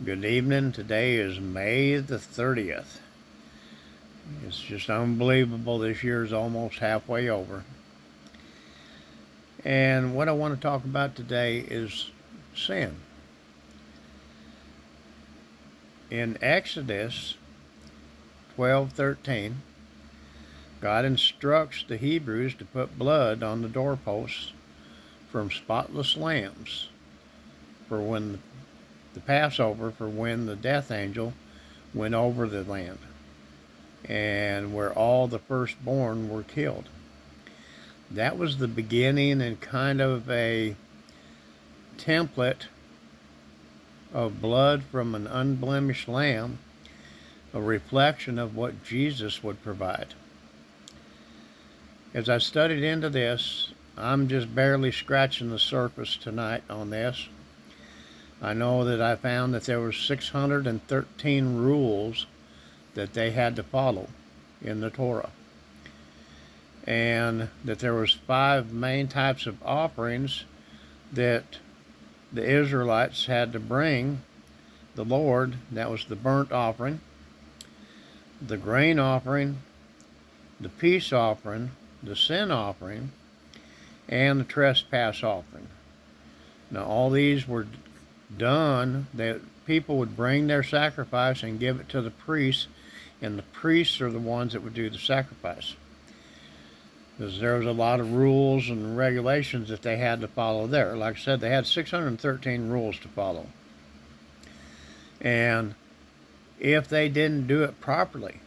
Good evening. Today is May the 30th. It's just unbelievable. This year is almost halfway over. And what I want to talk about today is sin. In Exodus 12:13, God instructs the Hebrews to put blood on the doorposts from spotless lambs for when the Passover, for when the death angel went over the land, and where all the firstborn were killed. That was the beginning and kind of a template of blood from an unblemished lamb, a reflection of what Jesus would provide. As I studied into this, I'm just barely scratching the surface tonight on this. I know that I found that there were 613 rules that they had to follow in the Torah, and that there was 5 main types of offerings that the Israelites had to bring the Lord. That was the burnt offering, the grain offering, the peace offering, the sin offering, and the trespass offering. Now all these were done that people would bring their sacrifice and give it to the priests, and the priests are the ones that would do the sacrifice, because there was a lot of rules and regulations that they had to follow there. Like I said, they had 613 rules to follow, and if they didn't do it properly,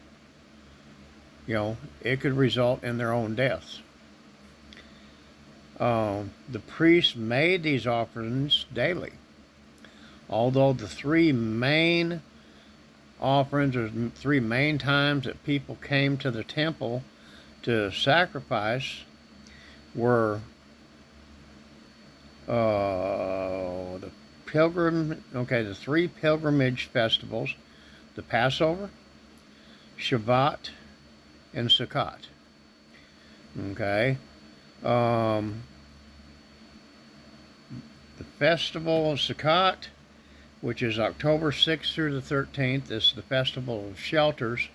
it could result in their own deaths. The priests made these offerings daily. Although the 3 main offerings, or 3 main times that people came to the temple to sacrifice, were the 3 pilgrimage festivals: the Passover, Shabbat, and Sukkot. Okay. The festival of Sukkot, which is October 6th through the 13th, is the festival of shelters,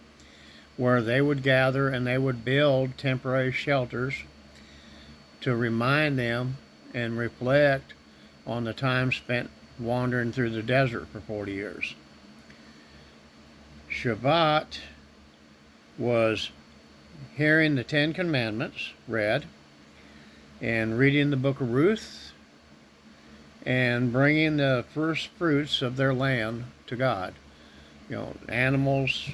where they would gather and they would build temporary shelters to remind them and reflect on the time spent wandering through the desert for 40 years. Shabbat was hearing the 10 Commandments read and reading the book of Ruth and bringing the first fruits of their land to God. Animals,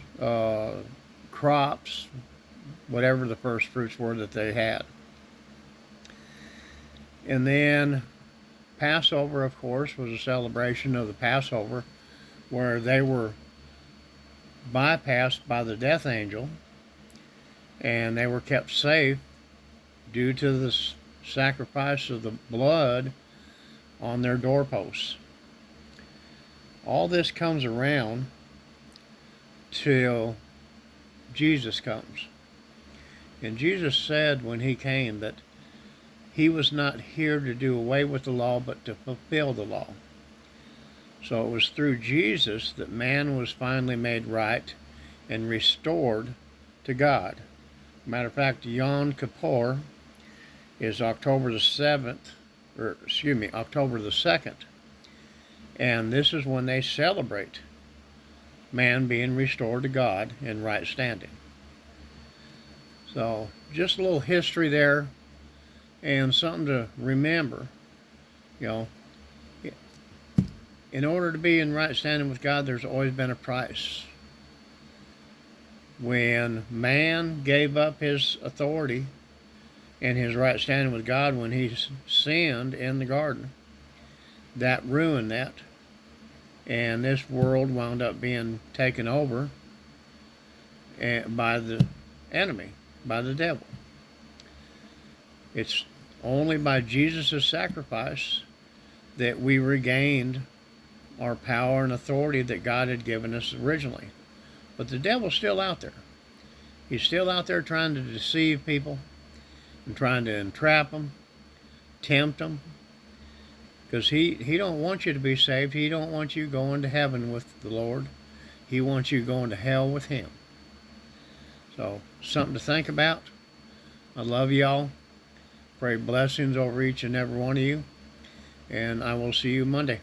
crops, whatever the first fruits were that they had. And then Passover, of course, was a celebration of the Passover, where they were bypassed by the death angel, and they were kept safe due to the sacrifice of the blood on their doorposts. All this comes around till Jesus comes. And Jesus said when he came that he was not here to do away with the law, but to fulfill the law. So it was through Jesus that man was finally made right and restored to God. Matter of fact, Yom Kippur is October the 2nd. And this is when they celebrate man being restored to God in right standing. So just a little history there, and something to remember. In order to be in right standing with God, there's always been a price. When man gave up his authority and his right standing with God, when he sinned in the garden, that ruined that, and this world wound up being taken over by the enemy, by the devil. It's only by Jesus' sacrifice that we regained our power and authority that God had given us originally. But the devil's still out there. He's still out there trying to deceive people and trying to entrap them, tempt them, Because he don't want you to be saved. He don't want you going to heaven with the Lord. He wants you going to hell with him. So, something to think about. I love y'all. Pray blessings over each and every one of you. And I will see you Monday.